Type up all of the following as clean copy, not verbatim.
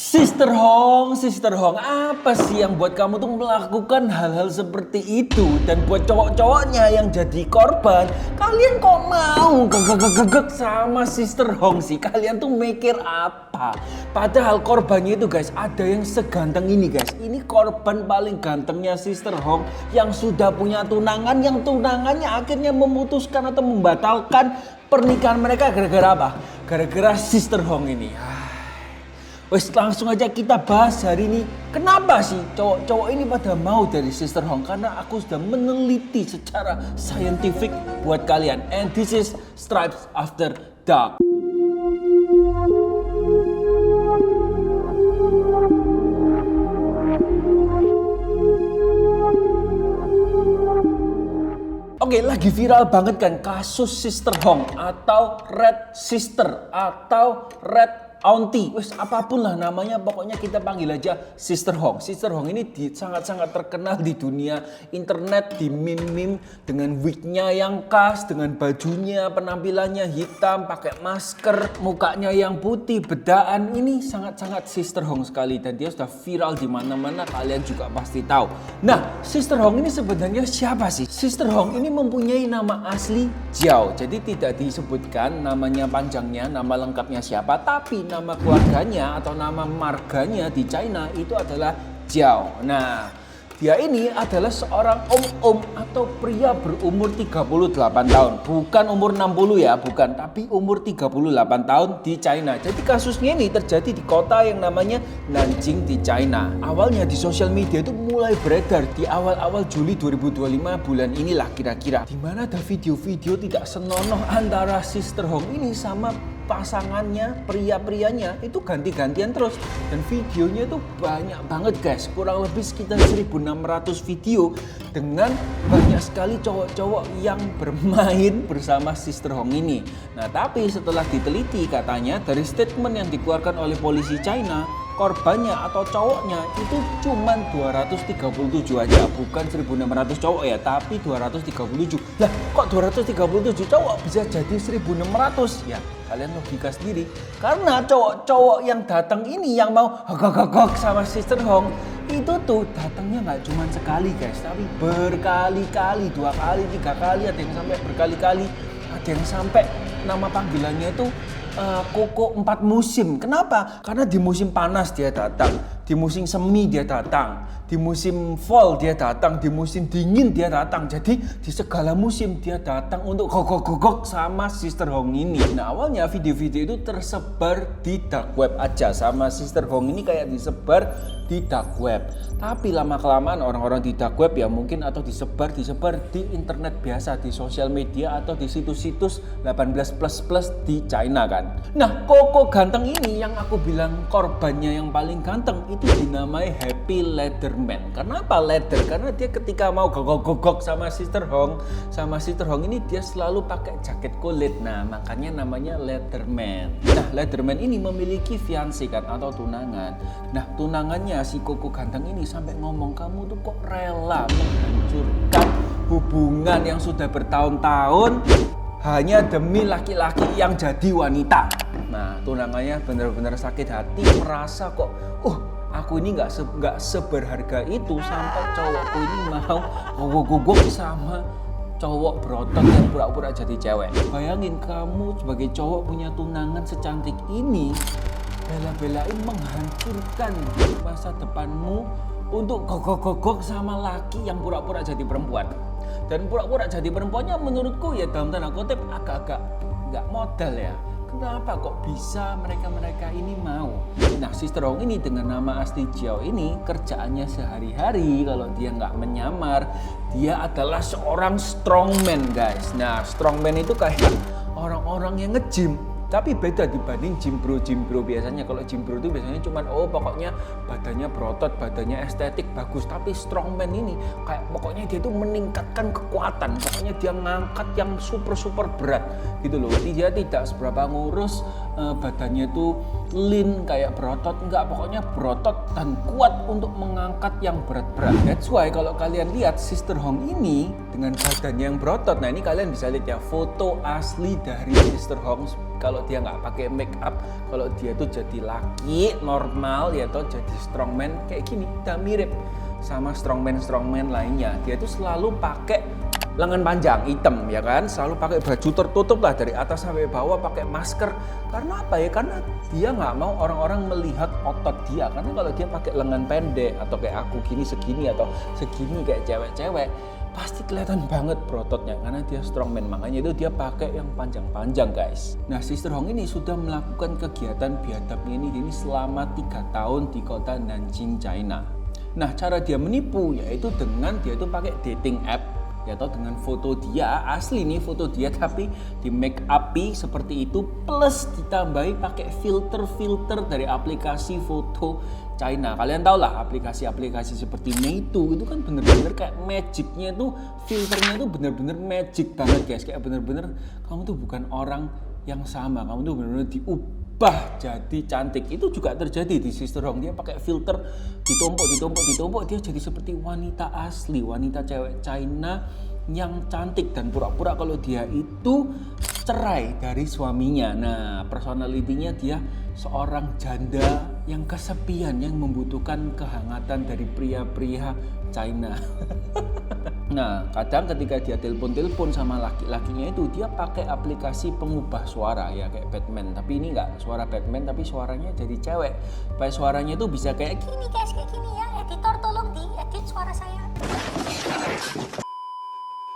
Sister Hong, apa sih yang buat kamu tuh melakukan hal-hal seperti itu? Dan buat cowok-cowoknya yang jadi korban, kalian kok mau gegek sama Sister Hong sih? Kalian tuh mikir apa? Padahal korbannya itu guys, ada yang seganteng ini guys. Ini korban paling gantengnya Sister Hong yang sudah punya tunangan, yang tunangannya akhirnya memutuskan atau membatalkan pernikahan mereka gara-gara apa? Gara-gara Sister Hong ini. Wes langsung aja kita bahas hari ini. Kenapa sih cowok-cowok ini pada mau dari Sister Hong? Karena aku sudah meneliti secara scientific buat kalian. And this is Stripes After Dark. Oke, lagi viral banget kan kasus Sister Hong atau Red Sister atau Red Auntie, wes apapun lah namanya, pokoknya kita panggil aja Sister Hong. Sister Hong ini sangat-sangat terkenal di dunia internet, di meme-meme dengan wignya yang khas, dengan bajunya, penampilannya hitam, pakai masker, mukanya yang putih, bedaan. Ini sangat-sangat Sister Hong sekali dan dia sudah viral di mana-mana, kalian juga pasti tahu. Nah, Sister Hong ini sebenarnya siapa sih? Sister Hong ini mempunyai nama asli Jiao, jadi tidak disebutkan namanya panjangnya, nama lengkapnya siapa, tapi nama keluarganya atau nama marganya di China itu adalah Jiao. Nah, dia ini adalah seorang om-om atau pria berumur 38 tahun. Bukan umur 60 ya, bukan. Tapi umur 38 tahun di China. Jadi kasusnya ini terjadi di kota yang namanya Nanjing di China. Awalnya di sosial media itu mulai beredar di awal-awal Juli 2025 bulan inilah kira-kira. Dimana ada video-video tidak senonoh antara Sister Hong ini sama pasangannya, pria-prianya itu ganti-gantian terus. Dan videonya itu banyak banget guys, kurang lebih sekitar 1600 video dengan banyak sekali cowok-cowok yang bermain bersama Sister Hong ini. Nah, tapi setelah diteliti katanya dari statement yang dikeluarkan oleh polisi China, korbannya atau cowoknya itu cuman 237 aja, bukan 1600 cowok ya, tapi 237. Lah, kok 237 cowok bisa jadi 1600? Ya, kalian logika sendiri. Karena cowok-cowok yang datang ini yang mau gogok sama Sister Hong itu tuh datangnya nggak cuma sekali guys, tapi berkali-kali, 2 kali, 3 kali, ada yang sampai berkali-kali, ada yang sampai nama panggilannya itu Koko 4 musim. Kenapa? Karena di musim panas dia datang, di musim semi dia datang, di musim fall dia datang, di musim dingin dia datang. Jadi di segala musim dia datang untuk gogok-gogok sama Sister Hong ini. Nah, awalnya video-video itu tersebar di dark web aja, sama Sister Hong ini kayak disebar di dark web. Tapi lama-kelamaan orang-orang di dark web ya mungkin atau disebar di internet biasa, di sosial media atau di situs-situs 18+ di China kan. Nah, Koko ganteng ini yang aku bilang korbannya yang paling ganteng itu dinamai Happy Leatherman. Kenapa leather? Karena dia ketika mau gogok-gogok sama Sister Hong ini dia selalu pakai jaket kulit. Nah, makanya namanya Leatherman. Nah, Leatherman ini memiliki fiancé kan atau tunangan. Nah, tunangannya si Koko ganteng ini sampai ngomong, kamu tuh kok rela menghancurkan hubungan yang sudah bertahun-tahun hanya demi laki-laki yang jadi wanita. Nah, tunangannya benar-benar sakit hati, merasa kok, aku ini nggak seberharga itu sampai cowokku ini mau gogok-gogok sama cowok berotot yang pura-pura jadi cewek. Bayangin kamu sebagai cowok punya tunangan secantik ini, bela-belain menghancurkan masa depanmu untuk gogok-gogok sama laki yang pura-pura jadi perempuan. Dan pura-pura jadi perempuannya menurutku ya dalam tanda kutip agak-agak nggak modal ya. Kenapa kok bisa mereka-mereka ini mau? Nah, Sister Hong ini dengan nama asli Jiao ini kerjaannya sehari-hari kalau dia nggak menyamar, dia adalah seorang strongman guys. Nah, strongman itu kayak orang-orang yang nge-gym. Tapi beda dibanding gym bro biasanya. Kalau gym bro itu biasanya cuman pokoknya badannya berotot, badannya estetik bagus. Tapi strongman ini kayak pokoknya dia tuh meningkatkan kekuatan, pokoknya dia ngangkat yang super berat gitu loh. Dia tidak seberapa ngurus badannya tuh lean kayak berotot, enggak, pokoknya berotot dan kuat untuk mengangkat yang berat-berat. That's why kalau kalian lihat Sister Hong ini dengan badannya yang berotot, nah ini kalian bisa lihat ya foto asli dari Sister Hong kalau dia nggak pakai make up, kalau dia tuh jadi laki normal ya toh, jadi strongman kayak gini, udah mirip sama strongman lainnya. Dia tuh selalu pakai lengan panjang hitam ya kan, selalu pakai baju tertutup lah dari atas sampai bawah, pakai masker. Karena apa ya? Karena dia nggak mau orang-orang melihat otot dia. Karena kalau dia pakai lengan pendek atau kayak aku gini segini atau segini kayak cewek-cewek, pasti kelihatan banget berototnya karena dia strongman. Makanya itu dia pakai yang panjang-panjang guys. Nah, Sister Hong ini sudah melakukan kegiatan biadabnya ini selama 3 tahun di kota Nanjing, China. Nah, cara dia menipu yaitu dengan dia itu pakai dating app ya, atau dengan foto dia asli nih, foto dia tapi di make up-i seperti itu, plus ditambahi pakai filter dari aplikasi foto China. Kalian tau lah aplikasi-aplikasi seperti Meitu itu kan bener-bener kayak magicnya tuh, filternya tuh bener-bener magic banget guys. Kayak bener-bener kamu tuh bukan orang yang sama, kamu tuh bener-bener diubah jadi cantik. Itu juga terjadi di Sister Hong. Dia pakai filter ditumpuk, dia jadi seperti wanita asli, wanita cewek China yang cantik, dan pura-pura kalau dia itu cerai dari suaminya. Nah, personalitinya dia seorang janda yang kesepian, yang membutuhkan kehangatan dari pria-pria China. Nah, kadang ketika dia telepon sama laki-lakinya itu, dia pakai aplikasi pengubah suara ya, kayak Batman. Tapi ini nggak suara Batman, tapi suaranya jadi cewek. Supaya suaranya itu bisa kayak gini guys, kayak gini ya. Editor tolong diedit suara saya.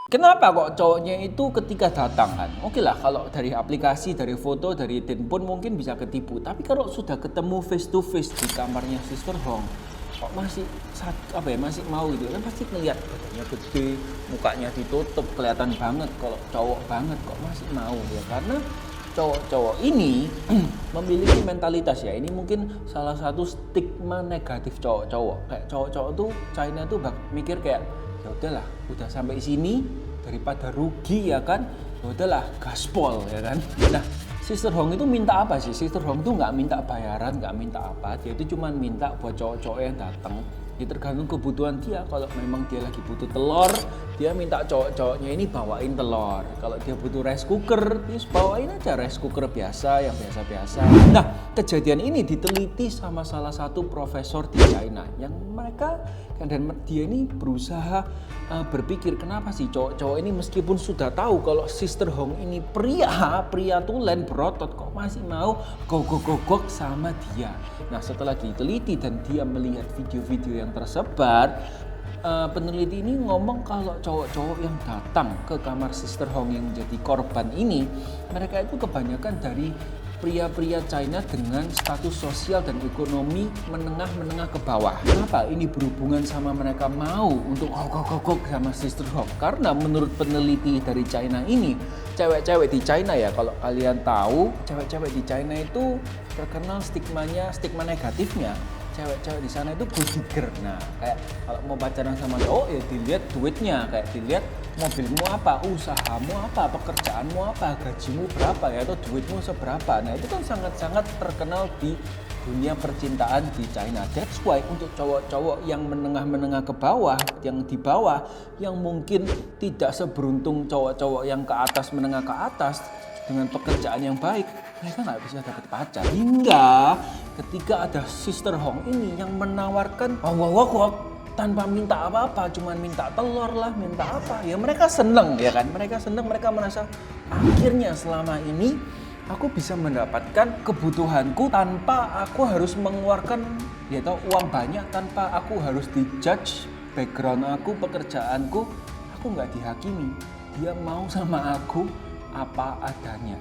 Kenapa kok cowoknya itu ketika datang kan? Oke lah, kalau dari aplikasi, dari foto, dari telepon mungkin bisa ketipu. Tapi kalau sudah ketemu face to face di kamarnya Sister Hong, kok masih masih mau gitu kan? Pasti ngeliat badannya gede, mukanya ditutup, kelihatan banget kalau cowok banget, kok masih mau ya? Karena cowok-cowok ini memiliki mentalitas ya, ini mungkin salah satu stigma negatif cowok-cowok. Kayak cowok-cowok tuh China tuh mikir kayak, ya udahlah, udah sampai sini daripada rugi ya kan, ya udahlah gaspol ya kan. Nah, Sister Hong itu minta apa sih? Sister Hong tuh nggak minta bayaran, nggak minta apa, dia itu cuma minta buat cowok-cowok yang datang. Ya tergantung kebutuhan dia. Kalau memang dia lagi butuh telur, dia minta cowok-cowoknya ini bawain telur. Kalau dia butuh rice cooker, dia bawain aja rice cooker biasa, yang biasa-biasa. Nah, kejadian ini diteliti sama salah satu profesor di China, yang dan dia ini berusaha berpikir, kenapa sih cowok-cowok ini meskipun sudah tahu kalau Sister Hong ini pria tulen berotot, kok masih mau gogok sama dia. Nah, setelah diteliti dan dia melihat video-video yang tersebar, peneliti ini ngomong kalau cowok-cowok yang datang ke kamar Sister Hong yang menjadi korban ini, mereka itu kebanyakan dari pria-pria China dengan status sosial dan ekonomi menengah ke bawah. Kenapa ini berhubungan sama mereka mau untuk gogok sama Sister Hong? Karena menurut peneliti dari China ini, cewek-cewek di China ya, kalau kalian tahu, cewek-cewek di China itu terkenal stigma negatifnya. Cewek-cewek di sana itu gold digger. Nah, kayak kalau mau pacaran sama cowok ya dilihat duitnya, kayak dilihat mobilmu apa, usahamu apa, pekerjaanmu apa, gajimu berapa ya, atau duitmu seberapa. Nah, itu kan sangat-sangat terkenal di dunia percintaan di China. That's why untuk cowok-cowok yang menengah ke bawah, yang di bawah, yang mungkin tidak seberuntung cowok-cowok yang ke atas, menengah ke atas, dengan pekerjaan yang baik, mereka nggak bisa dapat pacar. Hingga ketika ada Sister Hong ini yang menawarkan tanpa minta apa-apa, cuma minta telur lah, minta apa, ya mereka seneng ya kan, mereka merasa akhirnya selama ini aku bisa mendapatkan kebutuhanku tanpa aku harus mengeluarkan uang banyak, tanpa aku harus dijudge background aku, pekerjaanku, aku nggak dihakimi, dia mau sama aku apa adanya.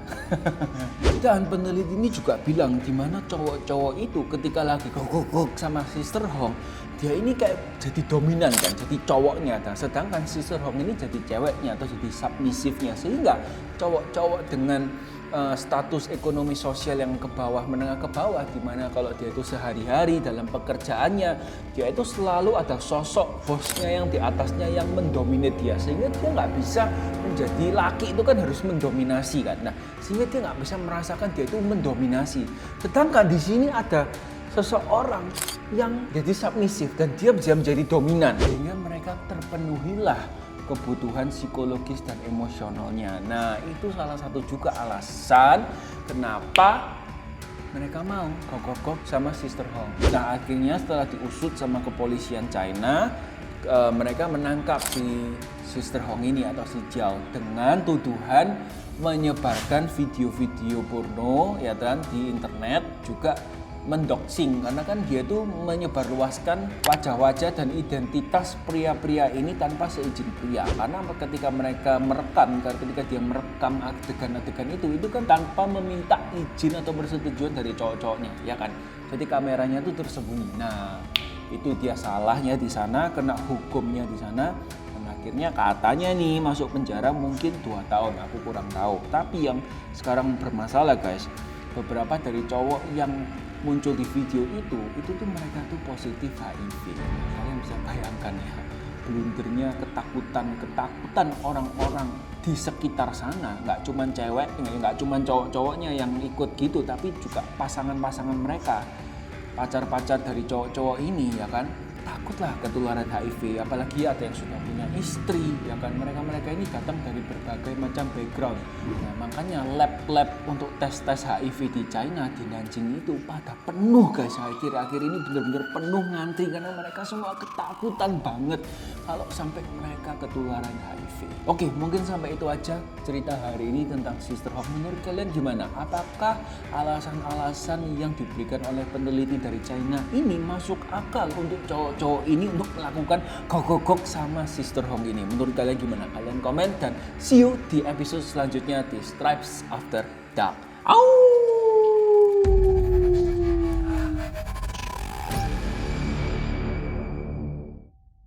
Dan peneliti ini juga bilang dimana cowok-cowok itu ketika lagi gogok sama Sister Hong, dia ini kayak jadi dominan kan, jadi cowoknya. Dan sedangkan Sister Hong ini jadi ceweknya atau jadi submisifnya, sehingga cowok-cowok dengan status ekonomi sosial yang ke bawah, menengah ke bawah, dimana kalau dia itu sehari-hari dalam pekerjaannya, dia itu selalu ada sosok bosnya yang di atasnya yang mendominate dia, sehingga dia nggak bisa menjadi laki itu kan harus mendominasi kan. Nah, sehingga dia nggak bisa merasakan dia itu mendominasi. Sedangkan di sini ada seseorang yang jadi submisif dan dia bisa menjadi dominan, sehingga mereka terpenuhilah kebutuhan psikologis dan emosionalnya. Nah, itu salah satu juga alasan kenapa mereka mau gok sama Sister Hong. Nah, akhirnya setelah diusut sama kepolisian China, mereka menangkap si Sister Hong ini atau si Jiao dengan tuduhan menyebarkan video-video porno ya kan di internet, juga mendoxing karena kan dia tuh menyebarluaskan wajah-wajah dan identitas pria-pria ini tanpa seizin pria. Karena ketika mereka merekam, ketika dia merekam adegan-adegan itu kan tanpa meminta izin atau persetujuan dari cowok-cowoknya, ya kan. Jadi kameranya tuh tersembunyi. Nah, itu dia salahnya di sana, kena hukumnya di sana. Dan akhirnya katanya nih masuk penjara mungkin 2 tahun, aku kurang tahu. Tapi yang sekarang bermasalah guys, beberapa dari cowok yang muncul di video itu tuh mereka tuh positif HIV. Kalian bisa bayangkan ya, blundernya ketakutan orang-orang di sekitar sana. Nggak cuma cewek, nggak cuma cowok-cowoknya yang ikut gitu, tapi juga pasangan-pasangan mereka, pacar-pacar dari cowok-cowok ini ya kan, takutlah ketularan HIV. Apalagi ada yang sudah punya istri ya kan, mereka ini datang dari berbagai macam background. Nah, makanya lab untuk tes HIV di China, di Nanjing itu pada penuh guys. Akhir-akhir ini benar-benar penuh ngantri karena mereka semua ketakutan banget kalau sampai mereka ketularan HIV. Oke, mungkin sampai itu aja cerita hari ini tentang Sister Hong. Menurut kalian gimana? Apakah alasan-alasan yang diberikan oleh peneliti dari China ini masuk akal untuk cowok ini untuk melakukan gok sama Sister Hong ini? Menurut kalian gimana? Kalian komen dan see you di episode selanjutnya di Stripes After Dark. Au!